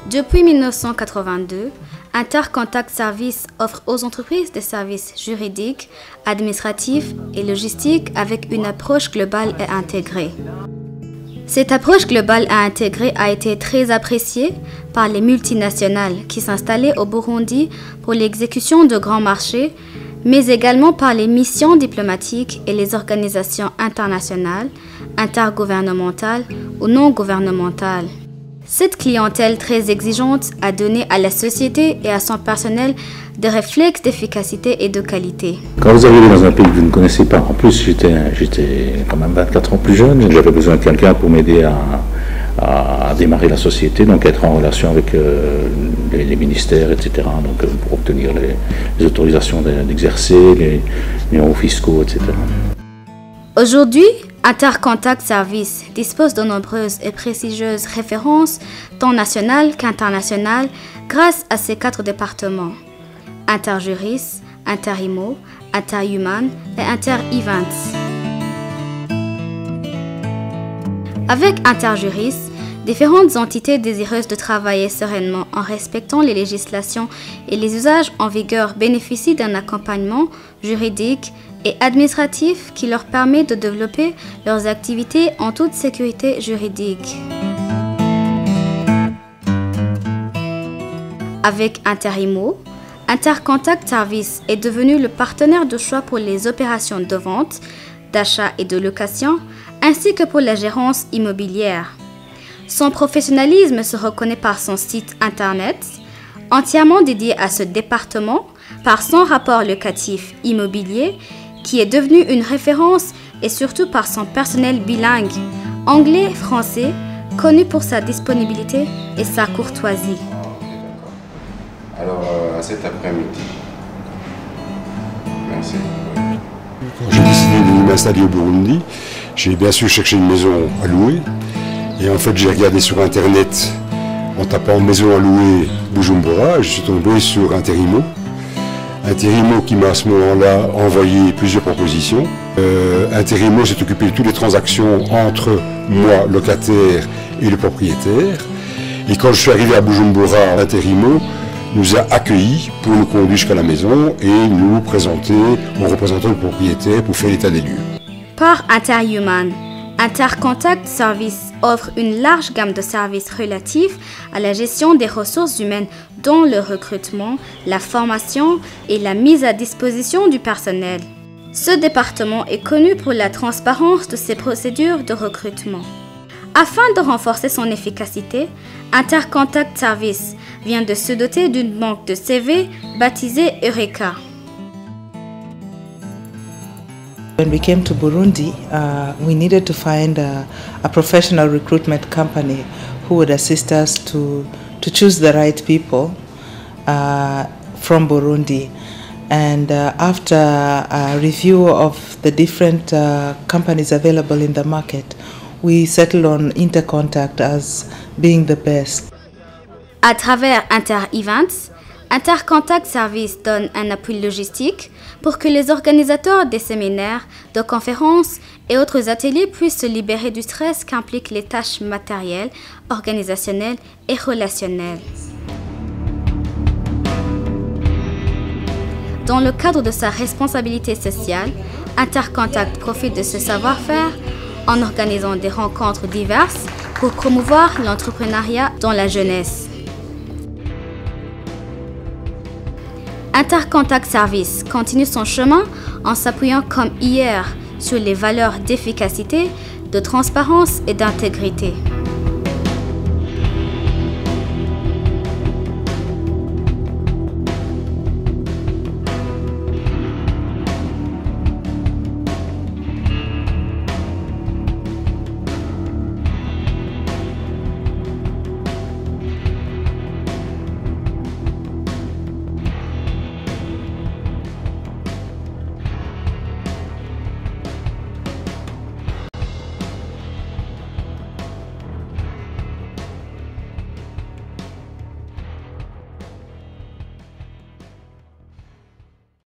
Depuis 1982, Intercontact Services offre aux entreprises des services juridiques, administratifs et logistiques avec une approche globale et intégrée. Cette approche globale et intégrée a été très appréciée par les multinationales qui s'installaient au Burundi pour l'exécution de grands marchés, mais également par les missions diplomatiques et les organisations internationales, intergouvernementales ou non gouvernementales. Cette clientèle très exigeante a donné à la société et à son personnel des réflexes d'efficacité et de qualité. Quand vous arrivez dans un pays que vous ne connaissez pas, en plus j'étais quand même 24 ans plus jeune, j'avais besoin de quelqu'un pour m'aider à démarrer la société, donc être en relation avec les ministères, etc., donc pour obtenir les autorisations d'exercer, les numéros fiscaux, etc. Aujourd'hui, Intercontact Services dispose de nombreuses et prestigieuses références, tant nationales qu'internationales, grâce à ses 4 départements: Interjuris, Interimo, Interhuman et Interevents. Avec Interjuris, différentes entités désireuses de travailler sereinement en respectant les législations et les usages en vigueur bénéficient d'un accompagnement juridique et administratif qui leur permet de développer leurs activités en toute sécurité juridique. Avec Interimo, Intercontact Services est devenu le partenaire de choix pour les opérations de vente, d'achat et de location, ainsi que pour la gérance immobilière. Son professionnalisme se reconnaît par son site internet, entièrement dédié à ce département, par son rapport locatif immobilier, qui est devenu une référence, et surtout par son personnel bilingue, anglais-français, connu pour sa disponibilité et sa courtoisie. Alors, à cet après-midi. Merci. Quand j'ai décidé de m'installer au Burundi, j'ai bien sûr cherché une maison à louer. Et en fait, j'ai regardé sur Internet, en tapant maison à louer Bujumbura, je suis tombé sur Interimo. Interimo qui m'a à ce moment-là envoyé plusieurs propositions. Interimo s'est occupé de toutes les transactions entre moi, locataire, et le propriétaire. Et quand je suis arrivé à Bujumbura, Interimo nous a accueillis pour nous conduire jusqu'à la maison et nous présenter aux représentants du propriétaire pour faire l'état des lieux. Par Interhuman, Intercontact Services offre une large gamme de services relatifs à la gestion des ressources humaines, dont le recrutement, la formation et la mise à disposition du personnel. Ce département est connu pour la transparence de ses procédures de recrutement. Afin de renforcer son efficacité, Intercontact Services vient de se doter d'une banque de CV baptisée Eureka. When we came to Burundi, we needed to find a professional recruitment company who would assist us to choose the right people from Burundi. And after a review of the different companies available in the market, we settled on Intercontact as being the best. À travers Interevents, Intercontact Services donne un appui logistique pour que les organisateurs des séminaires, de conférences et autres ateliers puissent se libérer du stress qu'impliquent les tâches matérielles, organisationnelles et relationnelles. Dans le cadre de sa responsabilité sociale, Intercontact profite de ce savoir-faire en organisant des rencontres diverses pour promouvoir l'entrepreneuriat dans la jeunesse. Intercontact Services continue son chemin en s'appuyant comme hier sur les valeurs d'efficacité, de transparence et d'intégrité.